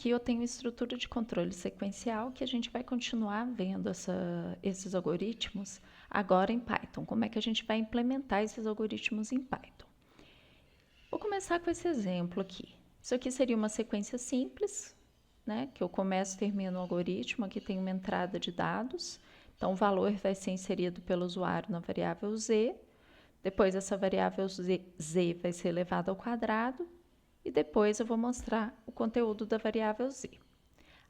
aqui eu tenho estrutura de controle sequencial que a gente vai continuar vendo esses algoritmos agora em Python. Como é que a gente vai implementar esses algoritmos em Python? Vou começar com esse exemplo aqui. Isso aqui seria uma sequência simples, né? Que eu começo e termino o algoritmo. Aqui tem uma entrada de dados. Então, o valor vai ser inserido pelo usuário na variável z. Depois, essa variável z vai ser elevada ao quadrado. E depois eu vou mostrar o conteúdo da variável z.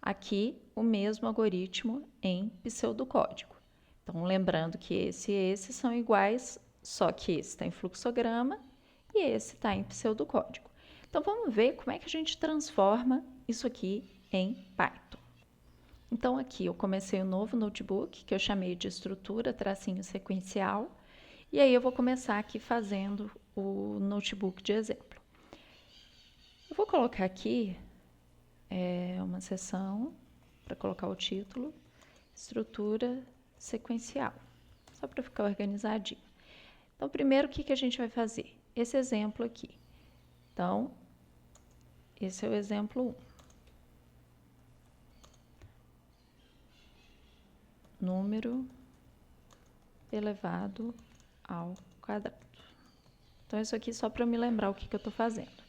Aqui, o mesmo algoritmo em pseudocódigo. Então, lembrando que esse e esse são iguais, só que esse está em fluxograma e esse está em pseudocódigo. Então, vamos ver como é que a gente transforma isso aqui em Python. Então, aqui eu comecei um novo notebook, que eu chamei de estrutura tracinho sequencial, e aí eu vou começar aqui fazendo o notebook de exemplo. Eu vou colocar aqui uma seção para colocar o título, estrutura sequencial, só para ficar organizadinho. Então, primeiro, o que a gente vai fazer? Esse exemplo aqui. Então, esse é o exemplo 1. Número elevado ao quadrado. Então, isso aqui só para me lembrar o que eu estou fazendo.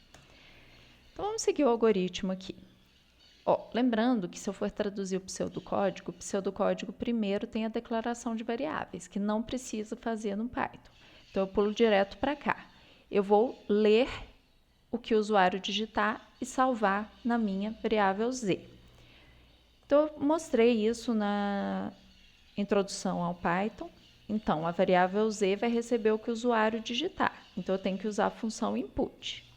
Então, vamos seguir o algoritmo aqui. Lembrando que se eu for traduzir o pseudocódigo primeiro tem a declaração de variáveis, que não precisa fazer no Python. Então, eu pulo direto para cá. Eu vou ler o que o usuário digitar e salvar na minha variável z. Então, eu mostrei isso na introdução ao Python. Então, a variável z vai receber o que o usuário digitar. Então, eu tenho que usar a função input.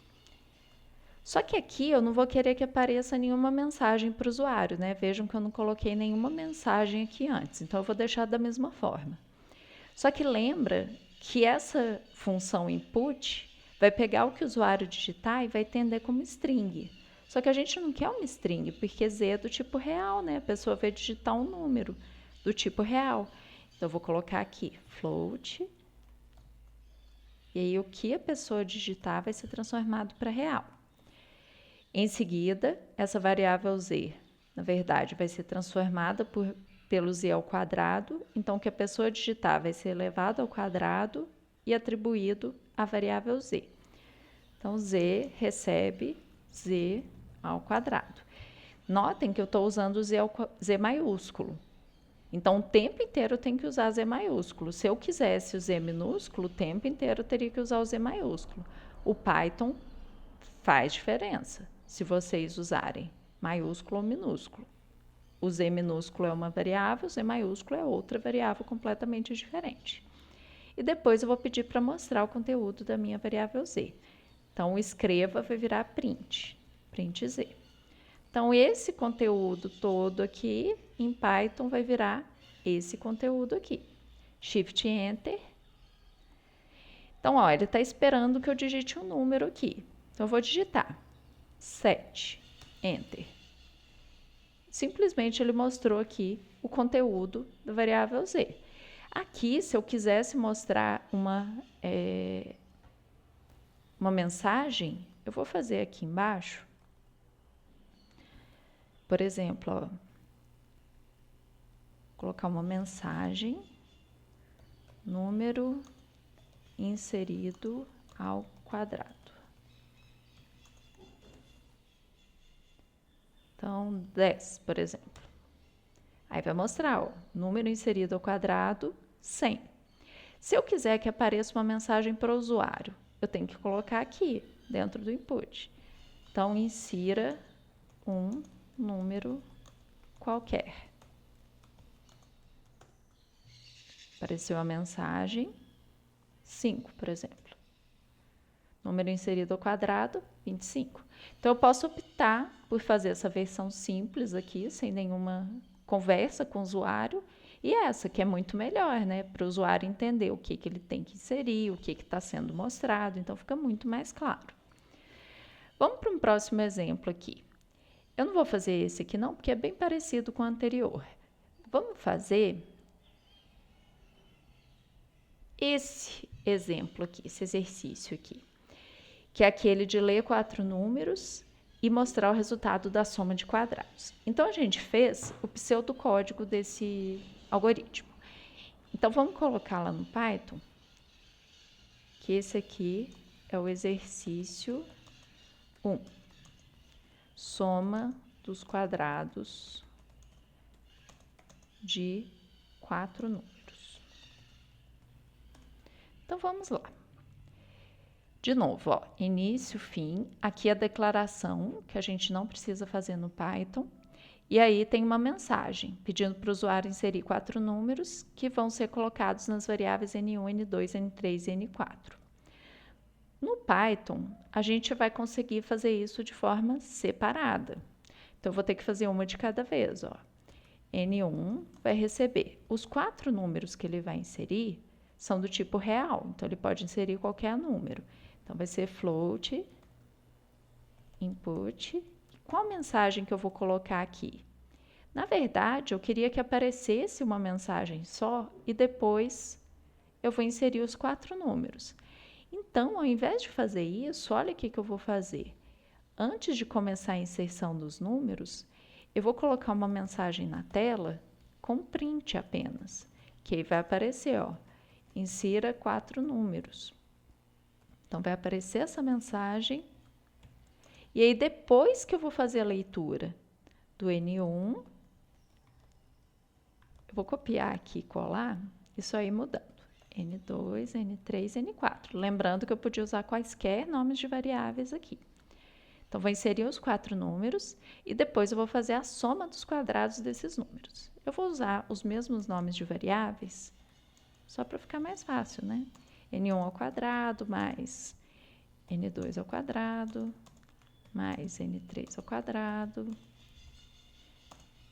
Só que aqui eu não vou querer que apareça nenhuma mensagem para o usuário, né? Vejam que eu não coloquei nenhuma mensagem aqui antes, então eu vou deixar da mesma forma. Só que lembra que essa função input vai pegar o que o usuário digitar e vai entender como string. Só que a gente não quer uma string, porque z é do tipo real, né? A pessoa vai digitar um número do tipo real. Então, eu vou colocar aqui float, e aí o que a pessoa digitar vai ser transformado para real. Em seguida, essa variável z, na verdade, vai ser transformada pelo z ao quadrado. Então, o que a pessoa digitar vai ser elevado ao quadrado e atribuído à variável z. Então, z recebe z ao quadrado. Notem que eu estou usando z maiúsculo. Então, o tempo inteiro eu tenho que usar z maiúsculo. Se eu quisesse o z minúsculo, o tempo inteiro eu teria que usar o z maiúsculo. O Python faz diferença se vocês usarem maiúsculo ou minúsculo. O z minúsculo é uma variável, o z maiúsculo é outra variável completamente diferente. E depois eu vou pedir para mostrar o conteúdo da minha variável z. Então, o escreva vai virar print z. Então, esse conteúdo todo aqui em Python vai virar esse conteúdo aqui. Shift Enter. Então, ele está esperando que eu digite um número aqui. Então, eu vou digitar 7, Enter. Simplesmente ele mostrou aqui o conteúdo da variável z. Aqui, se eu quisesse mostrar uma mensagem, eu vou fazer aqui embaixo. Por exemplo, colocar uma mensagem, número inserido ao quadrado. Então, 10, por exemplo. Aí vai mostrar, número inserido ao quadrado, 100. Se eu quiser que apareça uma mensagem para o usuário, eu tenho que colocar aqui, dentro do input. Então, insira um número qualquer. Apareceu a mensagem, 5, por exemplo. Número inserido ao quadrado, 25. Então, eu posso optar por fazer essa versão simples aqui, sem nenhuma conversa com o usuário, e essa, que é muito melhor, né? Para o usuário entender o que ele tem que inserir, o que está sendo mostrado, então fica muito mais claro. Vamos para um próximo exemplo aqui. Eu não vou fazer esse aqui não, porque é bem parecido com o anterior. Vamos fazer esse exemplo aqui, esse exercício aqui, que é aquele de ler 4 números e mostrar o resultado da soma de quadrados. Então, a gente fez o pseudocódigo desse algoritmo. Então, vamos colocar lá no Python que esse aqui é o exercício 1. Soma dos quadrados de 4 números. Então, vamos lá. De novo, ó, início, fim. Aqui a declaração, que a gente não precisa fazer no Python. E aí tem uma mensagem pedindo para o usuário inserir 4 números que vão ser colocados nas variáveis N1, N2, N3 e N4. No Python, a gente vai conseguir fazer isso de forma separada. Então, eu vou ter que fazer uma de cada vez, ó. N1 vai receber. Os 4 números que ele vai inserir são do tipo real, então ele pode inserir qualquer número. Então, vai ser float, input. Qual mensagem que eu vou colocar aqui? Na verdade, eu queria que aparecesse uma mensagem só e depois eu vou inserir os 4 números. Então, ao invés de fazer isso, olha o que eu vou fazer. Antes de começar a inserção dos números, eu vou colocar uma mensagem na tela com print apenas, que aí vai aparecer, ó, insira 4 números. Então, vai aparecer essa mensagem. E aí, depois que eu vou fazer a leitura do N1, eu vou copiar aqui e colar, isso aí mudando. N2, N3, N4. Lembrando que eu podia usar quaisquer nomes de variáveis aqui. Então, vou inserir os 4 números e depois eu vou fazer a soma dos quadrados desses números. Eu vou usar os mesmos nomes de variáveis, só para ficar mais fácil, né? N1 ao quadrado mais N2 ao quadrado mais N3 ao quadrado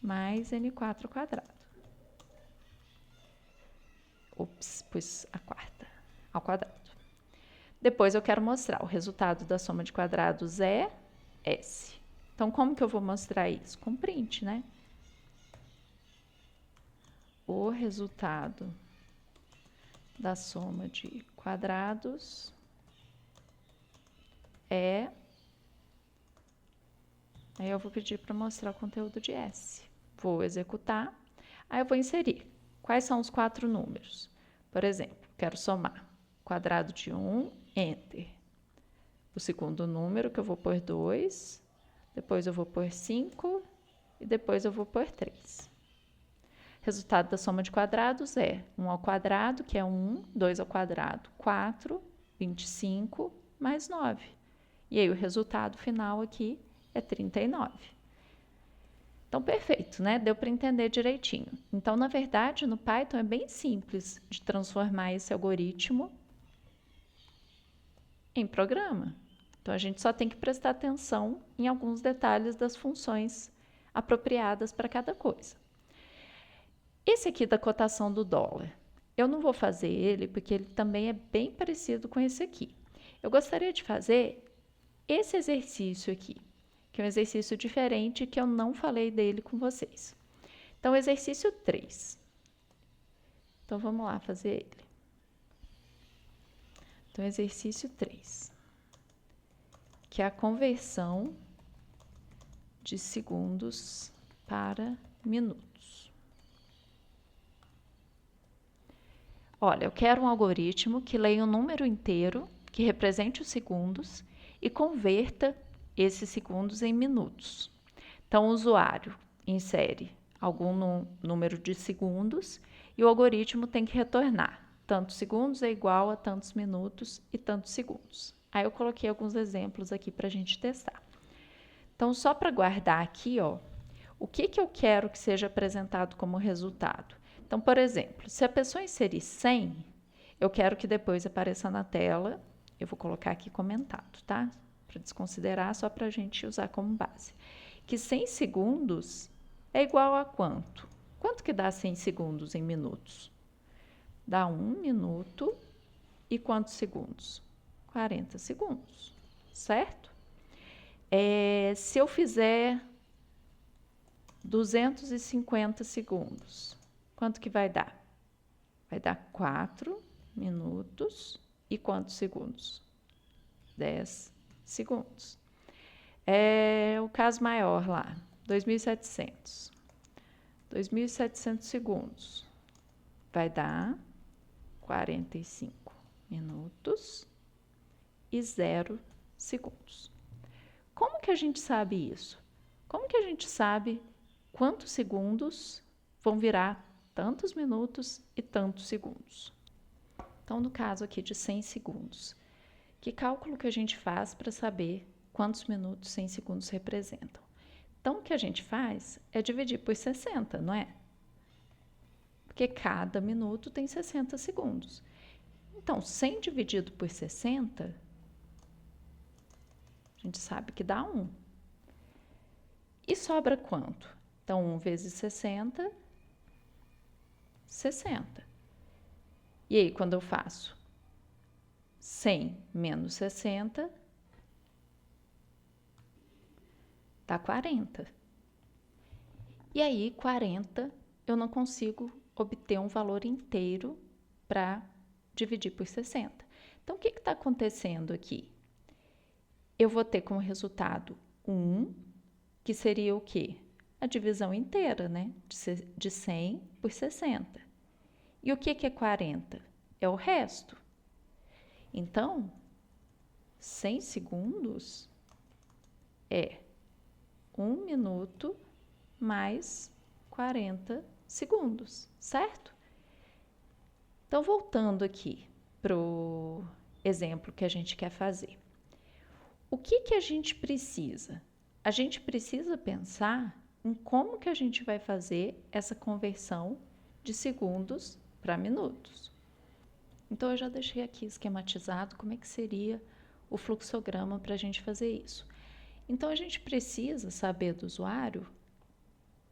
mais N4 ao quadrado. Ups, pus a quarta ao quadrado. Depois eu quero mostrar o resultado da soma de quadrados é S. Então, como que eu vou mostrar isso? Com print, né? O resultado da soma de quadrados é... Aí eu vou pedir para mostrar o conteúdo de S. Vou executar. Aí eu vou inserir. Quais são os 4 números? Por exemplo, quero somar quadrado de 1, Enter. O segundo número que eu vou pôr 2, depois eu vou pôr 5 e depois eu vou pôr 3. Resultado da soma de quadrados é 1 ao quadrado, que é 1, 2 ao quadrado, 4, 25, mais 9. E aí o resultado final aqui é 39. Então, perfeito, né? Deu para entender direitinho. Então, na verdade, no Python é bem simples de transformar esse algoritmo em programa. Então, a gente só tem que prestar atenção em alguns detalhes das funções apropriadas para cada coisa. Esse aqui da cotação do dólar, eu não vou fazer ele porque ele também é bem parecido com esse aqui. Eu gostaria de fazer esse exercício aqui, que é um exercício diferente que eu não falei dele com vocês. Então, exercício 3. Então, vamos lá fazer ele. Então, exercício 3, que é a conversão de segundos para minutos. Olha, eu quero um algoritmo que leia um número inteiro, que represente os segundos e converta esses segundos em minutos. Então, o usuário insere algum número de segundos e o algoritmo tem que retornar. Tantos segundos é igual a tantos minutos e tantos segundos. Aí eu coloquei alguns exemplos aqui para a gente testar. Então, só para guardar aqui, ó, o que eu quero que seja apresentado como resultado. Então, por exemplo, se a pessoa inserir 100, eu quero que depois apareça na tela, eu vou colocar aqui comentado, tá? Para desconsiderar, só para a gente usar como base. Que 100 segundos é igual a quanto? Quanto que dá 100 segundos em minutos? Dá 1 minuto e quantos segundos? 40 segundos, certo? Se eu fizer 250 segundos, quanto que vai dar? Vai dar 4 minutos e quantos segundos? 10 segundos. É o caso maior lá, 2.700. 2.700 segundos vai dar 45 minutos e 0 segundos. Como que a gente sabe isso? Como que a gente sabe quantos segundos vão virar tantos minutos e tantos segundos? Então, no caso aqui de 100 segundos, que cálculo que a gente faz para saber quantos minutos 100 segundos representam? Então, o que a gente faz é dividir por 60, não é? Porque cada minuto tem 60 segundos. Então, 100 dividido por 60, a gente sabe que dá 1. E sobra quanto? Então, 1 vezes 60, 60. E aí, quando eu faço 100 menos 60, dá 40. E aí, 40, eu não consigo obter um valor inteiro para dividir por 60. Então, o que está acontecendo aqui? Eu vou ter como resultado 1, que seria o quê? A divisão inteira, né? De 100 por 60. E o que é 40? É o resto. Então, 100 segundos é 1 minuto mais 40 segundos, certo? Então, voltando aqui para o exemplo que a gente quer fazer. O que a gente precisa? A gente precisa pensar em como que a gente vai fazer essa conversão de segundos para minutos. Então, eu já deixei aqui esquematizado como é que seria o fluxograma para a gente fazer isso. Então, a gente precisa saber do usuário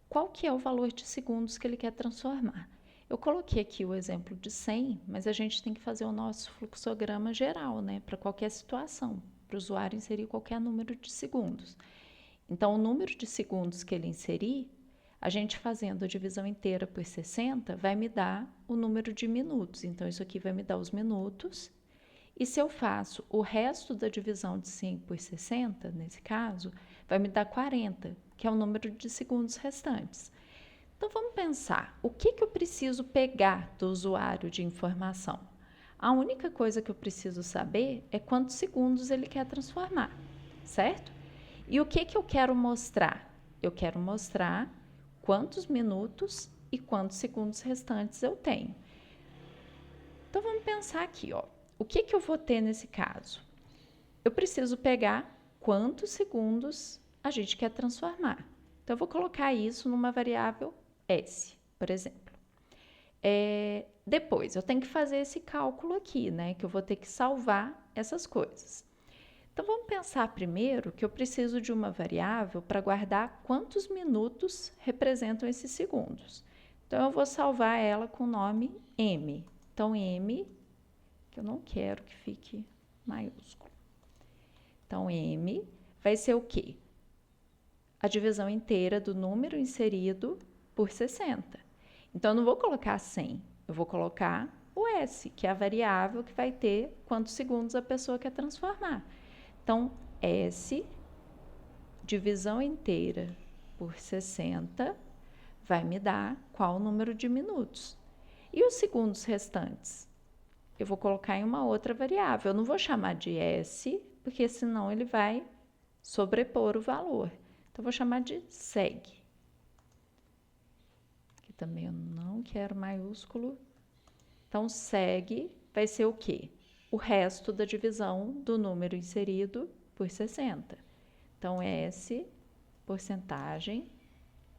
qual que é o valor de segundos que ele quer transformar. Eu coloquei aqui o exemplo de 100, mas a gente tem que fazer o nosso fluxograma geral, né? Para qualquer situação, para o usuário inserir qualquer número de segundos. Então, o número de segundos que ele inserir, a gente fazendo a divisão inteira por 60, vai me dar o número de minutos. Então, isso aqui vai me dar os minutos. E se eu faço o resto da divisão de 100 por 60, nesse caso, vai me dar 40, que é o número de segundos restantes. Então, vamos pensar, o que eu preciso pegar do usuário de informação? A única coisa que eu preciso saber é quantos segundos ele quer transformar, certo? E o que eu quero mostrar? Eu quero mostrar quantos minutos e quantos segundos restantes eu tenho. Então, vamos pensar aqui, ó. O que eu vou ter nesse caso? Eu preciso pegar quantos segundos a gente quer transformar. Então, eu vou colocar isso numa variável S, por exemplo. Depois, eu tenho que fazer esse cálculo aqui, né? Que eu vou ter que salvar essas coisas. Então, vamos pensar primeiro que eu preciso de uma variável para guardar quantos minutos representam esses segundos. Então, eu vou salvar ela com o nome M. Então, M, que eu não quero que fique maiúsculo. Então, M vai ser o quê? A divisão inteira do número inserido por 60. Então, eu não vou colocar 100, eu vou colocar o S, que é a variável que vai ter quantos segundos a pessoa quer transformar. Então, S, divisão inteira por 60, vai me dar qual o número de minutos. E os segundos restantes? Eu vou colocar em uma outra variável. Eu não vou chamar de S, porque senão ele vai sobrepor o valor. Então, eu vou chamar de seg. Aqui também eu não quero maiúsculo. Então, seg vai ser o quê? O resto da divisão do número inserido por 60. Então, S, porcentagem,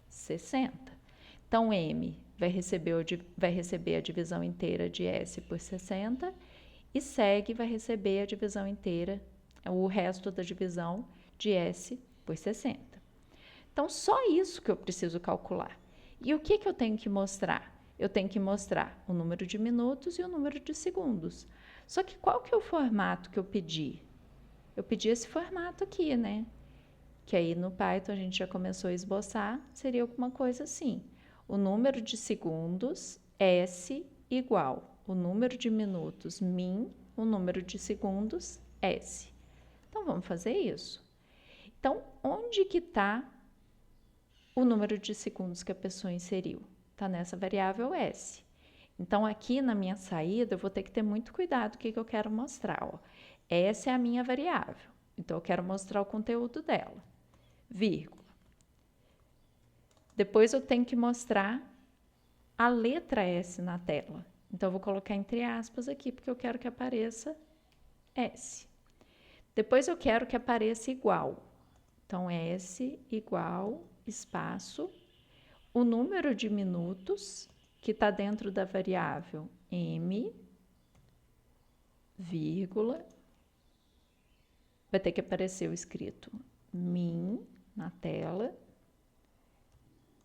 60. Então, M vai receber a divisão inteira de S por 60 e seg vai receber a divisão inteira, o resto da divisão de S por 60. Então, só isso que eu preciso calcular. E o que eu tenho que mostrar? Eu tenho que mostrar o número de minutos e o número de segundos. Só que qual que é o formato que eu pedi? Eu pedi esse formato aqui, né? Que aí no Python a gente já começou a esboçar, seria alguma coisa assim. O número de segundos, S, igual o número de minutos, min, o número de segundos, S. Então, vamos fazer isso. Então, onde que está o número de segundos que a pessoa inseriu? Está nessa variável S. Então, aqui na minha saída, eu vou ter que ter muito cuidado com o que eu quero mostrar. Ó. Essa é a minha variável. Então, eu quero mostrar o conteúdo dela. Vírgula. Depois, eu tenho que mostrar a letra S na tela. Então, eu vou colocar entre aspas aqui, porque eu quero que apareça S. Depois, eu quero que apareça igual. Então, S igual, espaço, o número de minutos que está dentro da variável M, vírgula, vai ter que aparecer o escrito min na tela.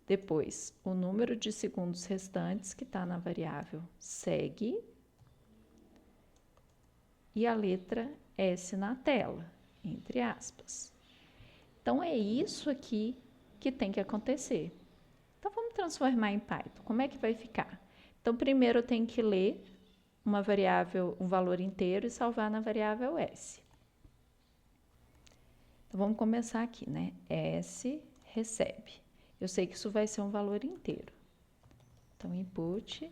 Depois, o número de segundos restantes que está na variável segue. E a letra S na tela, entre aspas. Então, é isso aqui que tem que acontecer. Então, vamos transformar em Python. Como é que vai ficar? Então, primeiro eu tenho que ler uma variável, um valor inteiro e salvar na variável S. Então, vamos começar aqui, né? S recebe. Eu sei que isso vai ser um valor inteiro. Então, input.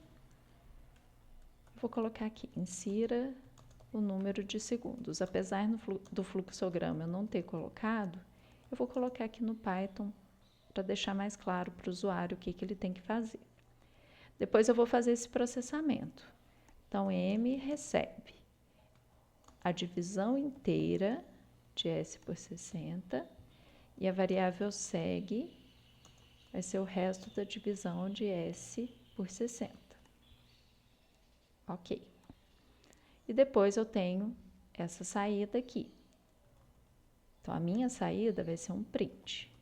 Vou colocar aqui, insira o número de segundos. Apesar do fluxograma eu não ter colocado, eu vou colocar aqui no Python para deixar mais claro para o usuário o que ele tem que fazer. Depois eu vou fazer esse processamento. Então, M recebe a divisão inteira de S por 60 e a variável segue vai ser o resto da divisão de S por 60. Ok. E depois eu tenho essa saída aqui. Então, a minha saída vai ser um print.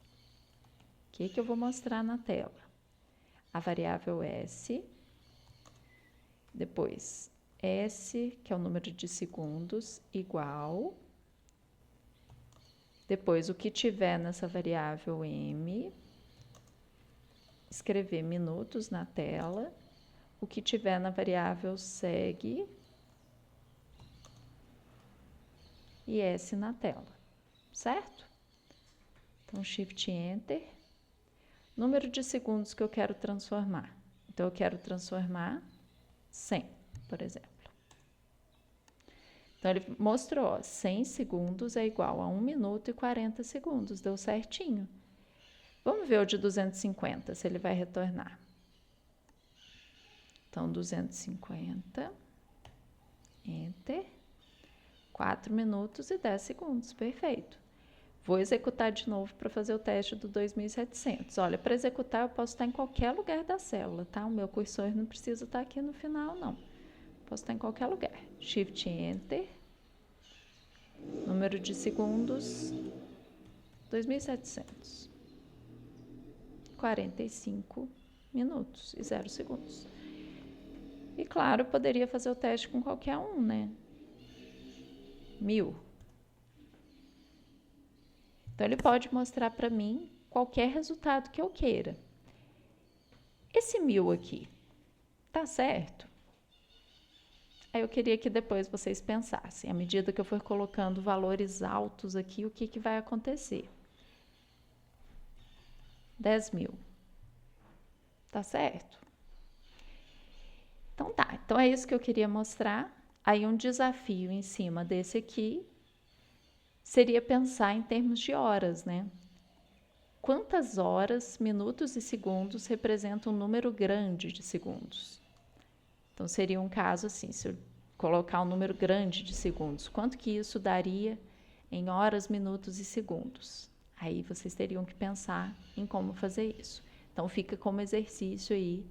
O que eu vou mostrar na tela? A variável S, depois S, que é o número de segundos, igual, depois o que tiver nessa variável M, escrever minutos na tela, o que tiver na variável segue e S na tela, certo? Então, Shift Enter. Número de segundos que eu quero transformar. Então, eu quero transformar 100, por exemplo. Então, ele mostrou, ó, 100 segundos é igual a 1 minuto e 40 segundos. Deu certinho. Vamos ver o de 250, se ele vai retornar. Então, 250, Enter, 4 minutos e 10 segundos, perfeito. Vou executar de novo para fazer o teste do 2700. Olha, para executar eu posso estar em qualquer lugar da célula, tá? O meu cursor não precisa estar aqui no final, não. Posso estar em qualquer lugar. Shift Enter. Número de segundos, 2700. 45 minutos e 0 segundos. E claro, eu poderia fazer o teste com qualquer um, né? 1000. Então, ele pode mostrar para mim qualquer resultado que eu queira. Esse 1000 aqui, tá certo? Aí eu queria que depois vocês pensassem, à medida que eu for colocando valores altos aqui, o que vai acontecer? 10.000. Tá certo? Então tá, então é isso que eu queria mostrar. Aí um desafio em cima desse aqui seria pensar em termos de horas, né? Quantas horas, minutos e segundos representam um número grande de segundos? Então, seria um caso assim, se eu colocar um número grande de segundos, quanto que isso daria em horas, minutos e segundos? Aí vocês teriam que pensar em como fazer isso. Então, fica como exercício aí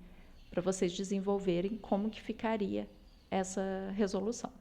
para vocês desenvolverem como que ficaria essa resolução.